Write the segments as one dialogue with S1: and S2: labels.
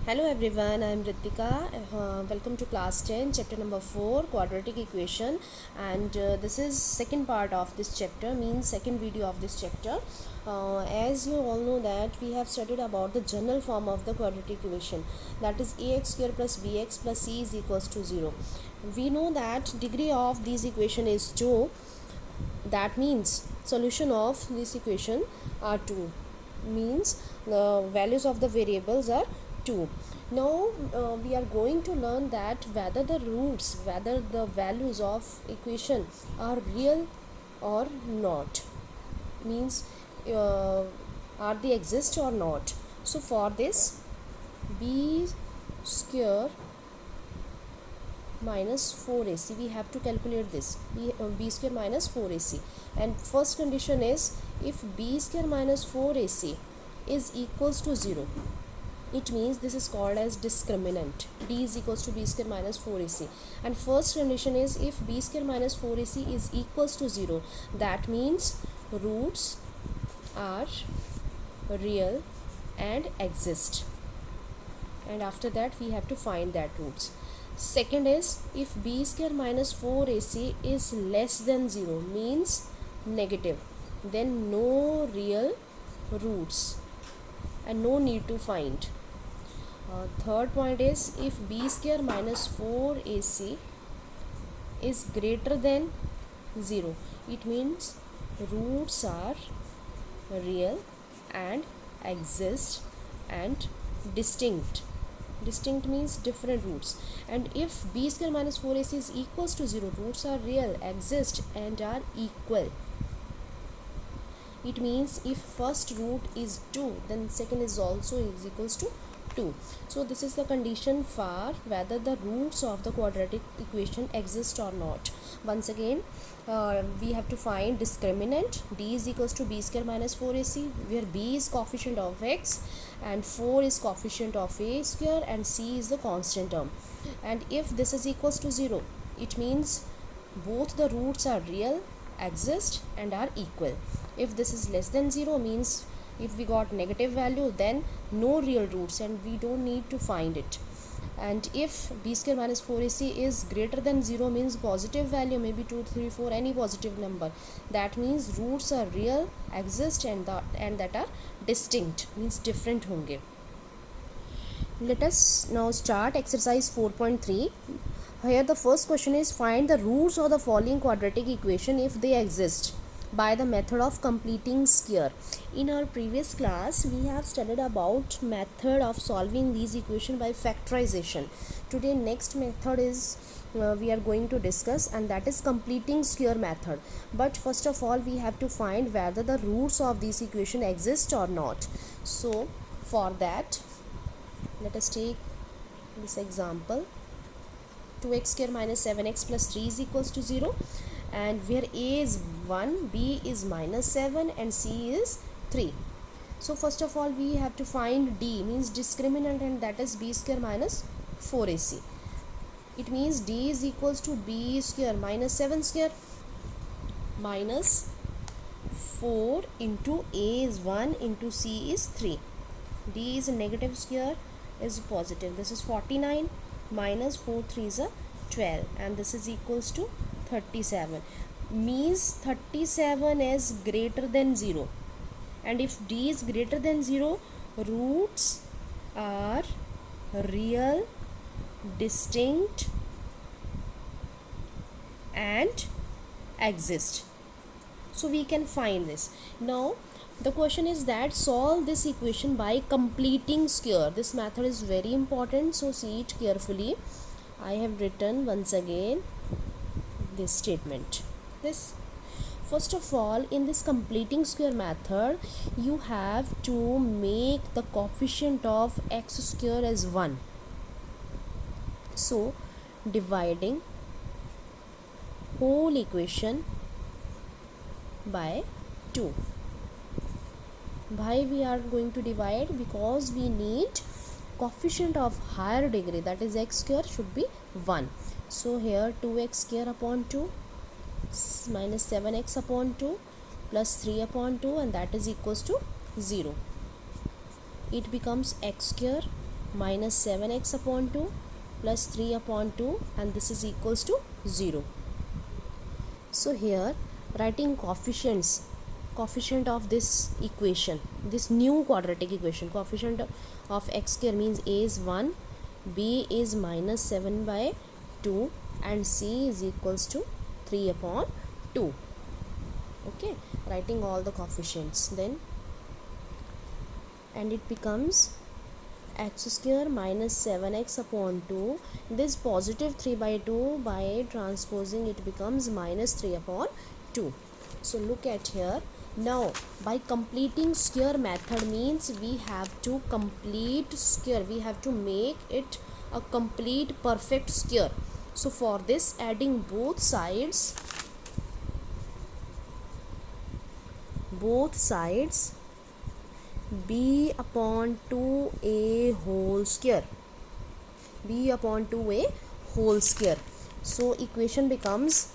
S1: Hello everyone, I am Ritika. Welcome to class 10, chapter number 4, quadratic equation. And this is second part of this chapter, means second video of this chapter. As you all know that we have studied about the general form of the quadratic equation, that is ax square plus bx plus c is equals to 0. We know that degree of this equation is 2. That means solution of this equation are 2, means the values of the variables are 2. Now we are going to learn that whether the values of equation are real or not, means are they exist or not. So for this, b square minus 4ac, we have to calculate this b square minus 4ac, and first condition is if b square minus 4ac is equals to 0, it means this is called as discriminant. D is equals to b square minus 4ac, and first condition is if b square minus 4ac is equals to 0, that means roots are real and exist, and after that we have to find that roots. Second is if b square minus 4ac is less than 0, means negative, then no real roots and no need to find. Third point is if b square minus 4ac is greater than 0, it means roots are real and exist and distinct means different roots. And if b square minus 4ac is equals to 0, roots are real, exist and are equal. It means if first root is 2, then second is also is equals to 2. So this is the condition for whether the roots of the quadratic equation exist or not. Once again, we have to find discriminant. D is equals to b square minus 4ac, where b is coefficient of x and 4 is coefficient of a square and c is the constant term. And if this is equals to 0, it means both the roots are real, exist and are equal. If this is less than 0, means if we got negative value, then no real roots and we don't need to find it. And if b square minus 4ac is greater than 0, means positive value, maybe 2, 3, 4, any positive number, that means roots are real, exist and that are distinct, means different honge. Let us now start exercise 4.3. Here the first question is find the roots of the following quadratic equation if they exist by the method of completing square. In our previous class we have studied about method of solving these equation by factorization. Today next method is we are going to discuss, and that is completing square method. But first of all we have to find whether the roots of this equation exist or not. So for that, let us take this example. 2x square minus 7x plus 3 is equals to 0, and where a is 1, b is minus 7 and c is 3. So first of all we have to find d, means discriminant, and that is b square minus 4ac. It means d is equals to b square minus 7 square minus 4 into a is 1 into c is 3. D is a negative square is positive. This is 49 minus 4 3 is a 12, and this is equals to 37, means 37 is greater than 0. And if d is greater than 0, roots are real, distinct and exist. So we can find this. Now the question is that solve this equation by completing square. This method is very important, so see it carefully. I have written once again this statement. This first of all, in this completing square method you have to make the coefficient of x square as 1. So dividing whole equation by 2. Why we are going to divide? Because we need coefficient of higher degree, that is x square, should be 1. So here 2x square upon 2 minus 7x upon 2 plus 3 upon 2, and that is equals to 0. It becomes x square minus 7x upon 2 plus 3 upon 2, and this is equals to 0. So here writing coefficient of this equation, this new quadratic equation, coefficient of x square means a is 1, b is minus 7 by 2, and c is equals to 3 upon 2. Okay, writing all the coefficients then, and it becomes x square minus 7x upon 2. This positive 3 by 2, by transposing it becomes minus 3 upon 2. So look at here. Now by completing square method means we have to complete square, we have to make it a complete perfect square. So for this, adding both sides b upon 2a whole square, b upon 2a whole square. So equation becomes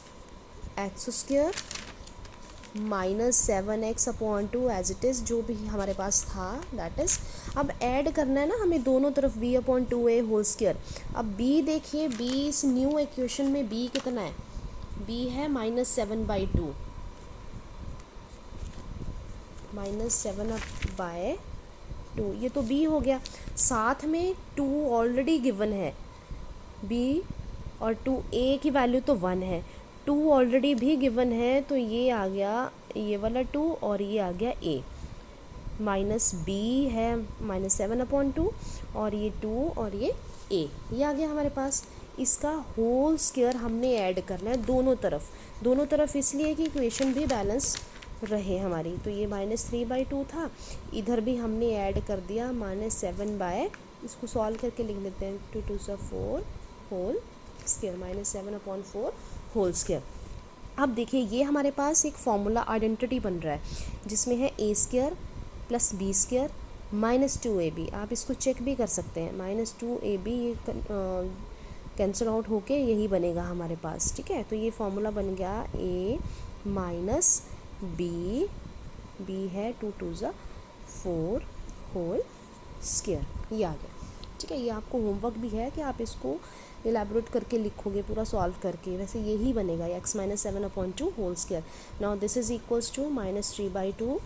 S1: x square minus 7x upon 2 as it is, जो भी हमारे पास था that is. अब add करना है ना हमें दोनों तरफ b upon 2a whole square. अब b देखिए, b इस न्यू इक्वेशन में b कितना है, b है माइनस 7 बाई 2, माइनस 7 बाय 2, ये तो b हो गया. साथ में 2 ऑलरेडी गिवन है, b और 2a की वैल्यू तो 1 है, 2 ऑलरेडी भी गिवन है, तो ये आ गया ये वाला 2 और ये आ गया a. माइनस b है माइनस 7 अपॉन 2 और ये 2 और ये a, ये आ गया हमारे पास. इसका होल स्क्वायर हमने ऐड करना है दोनों तरफ इसलिए कि इक्वेशन भी बैलेंस रहे हमारी. तो ये माइनस 3 बाई 2 था, इधर भी हमने ऐड कर दिया माइनस 7 बाय, इसको सॉल्व करके लिख लेते हैं, 2 2 4 whole square, minus 7 upon 4 whole square. अब देखिए ये हमारे पास एक फॉर्मूला आइडेंटिटी बन रहा है जिसमें है a square plus b square minus 2ab. आप इसको चेक भी कर सकते हैं, माइनस 2ab ये कैंसिल आउट होके यही बनेगा हमारे पास. ठीक है, तो ये फॉर्मूला बन गया a माइनस b है 2 2 4 होल स्क्वायर, ये आ गया. ठीक है, ये आपको होमवर्क भी है कि आप इसको इलेबोरेट करके लिखोगे पूरा सॉल्व करके. वैसे यही बनेगा x minus 7 upon 2 whole square. Now this is equals to minus 3 by 2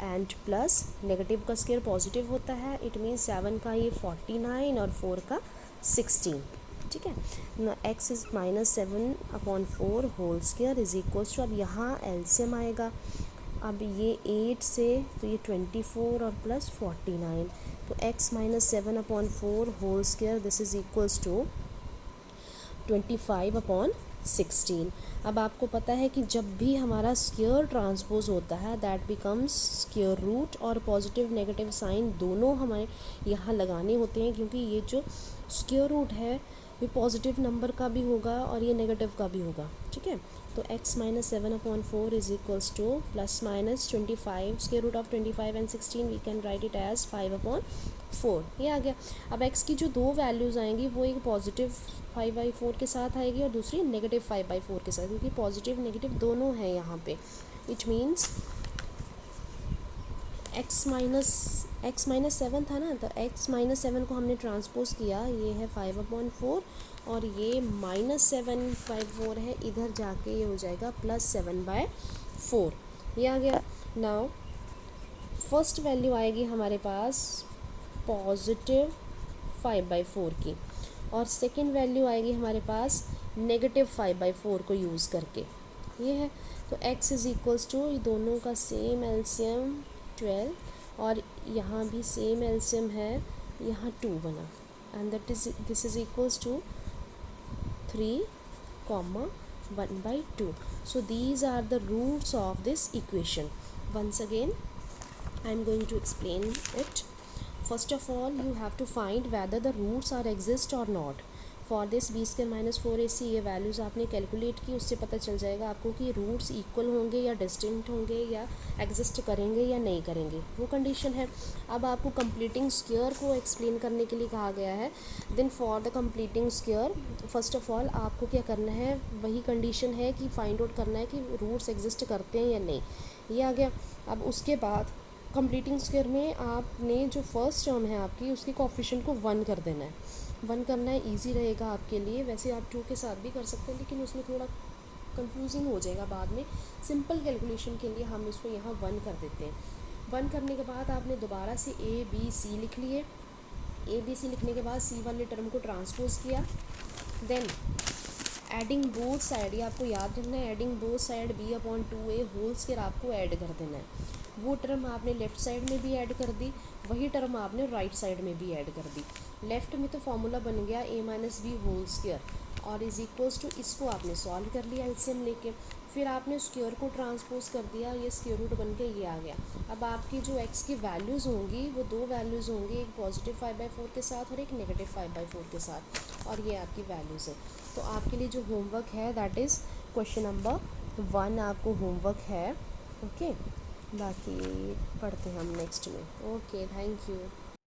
S1: and plus negative का स्क्वायर पॉजिटिव होता है, इट मीन्स 7 का ये 49 और 4 का 16. ठीक है, ना x is minus 7 upon 4 whole square is equals to, अब यहाँ एलसीएम आएगा. अब ये 8 से तो ये 24 और प्लस 49, तो x minus 7 upon 4 whole square this is equals to 25 upon 16. अब आपको पता है कि जब भी हमारा स्क्वायर ट्रांसपोज होता है दैट बिकम्स स्क्वायर रूट, और पॉजिटिव नेगेटिव साइन दोनों हमारे यहाँ लगाने होते हैं, क्योंकि ये जो स्क्वायर रूट है ये पॉजिटिव नंबर का भी होगा और ये नेगेटिव का भी होगा. ठीक है, तो x minus 7 upon 4 is equals to plus minus 25, square root of 25 and 16 we can write it as 5 upon 4, ये आ गया. अब x की जो दो वैल्यूज़ आएंगी वो एक पॉजिटिव 5/4 के साथ आएगी और दूसरी नेगेटिव 5/4 के साथ, क्योंकि पॉजिटिव नेगेटिव दोनों हैं यहाँ पे. इट मीन्स x माइनस 7 था ना, तो x माइनस 7 को हमने ट्रांसपोज किया, ये है 5/4 और ये माइनस 7/4 है, इधर जाके ये हो जाएगा प्लस 7/4, ये आ गया. नाउ फर्स्ट वैल्यू आएगी हमारे पास पॉजिटिव 5/4 की, और सेकंड वैल्यू आएगी हमारे पास नेगेटिव 5/4 को यूज़ करके, ये है. तो x इज़ इक्वल्स टू, ये दोनों का सेम एलसीएम 12, और यहाँ भी सेम एलसीएम है, यहाँ 2 बना, and that is this is equals to 3,1/2. So these are the roots of this equation. Once again I am going to explain it. First of all, you have to find whether the roots are exist or not. For this b square minus 4ac ये values आपने calculate की, उससे पता चल जाएगा आपको कि roots equal होंगे या डिस्टिंक्ट होंगे या एग्जिस्ट करेंगे या नहीं करेंगे, वो कंडीशन है. अब आपको कंप्लीटिंग स्क्वायर को एक्सप्लेन करने के लिए कहा गया है. Then for the completing square first of all आपको क्या करना है, वही कंडीशन है कि फाइंड आउट करना है कि रूट्स एग्जिस्ट करते हैं या नहीं, ये आ गया. अब उसके बाद कंप्लीटिंग स्क्वायर में आपने जो फर्स्ट टर्म है आपकी उसके कोफिशिएंट को 1 कर देना है। 1 करना है, ईजी रहेगा आपके लिए। वैसे आप 2 के साथ भी कर सकते हैं लेकिन उसमें थोड़ा कंफ्यूजिंग हो जाएगा बाद में। सिंपल कैलकुलेशन के लिए हम इसको यहाँ 1 कर देते हैं। 1 करने के बाद आपने दोबारा से ए बी सी लिख लिए। ए बी सी लिखने के बाद सी वाले टर्म को ट्रांसपोज किया। देन एडिंग बोथ साइड, ये आपको याद रखना है, adding both side b/2a whole square आपको ऐड कर देना है। वो टर्म आपने लेफ़्ट साइड में भी ऐड कर दी, वही टर्म आपने राइट साइड में भी ऐड कर दी। लेफ़्ट में तो फॉर्मूला बन गया a-b होल स्क्वायर और इज इक्वल्स टू, इसको आपने सॉल्व कर लिया एलसीएम लेके। फिर आपने स्क्वायर को ट्रांसपोज कर दिया, ये स्क्वायर रूट बन के ये आ गया। अब आपकी जो x की वैल्यूज़ होंगी वो 2 वैल्यूज़ होंगी, एक पॉजिटिव 5/4 के साथ और एक नेगेटिव 5/4 के साथ, और ये आपकी वैल्यूज़ है। तो आपके लिए जो होमवर्क है दैट इज़ क्वेश्चन नंबर 1 आपको होमवर्क है। ओके, बाकी पढ़ते हैं हम नेक्स्ट में। Okay, thank you.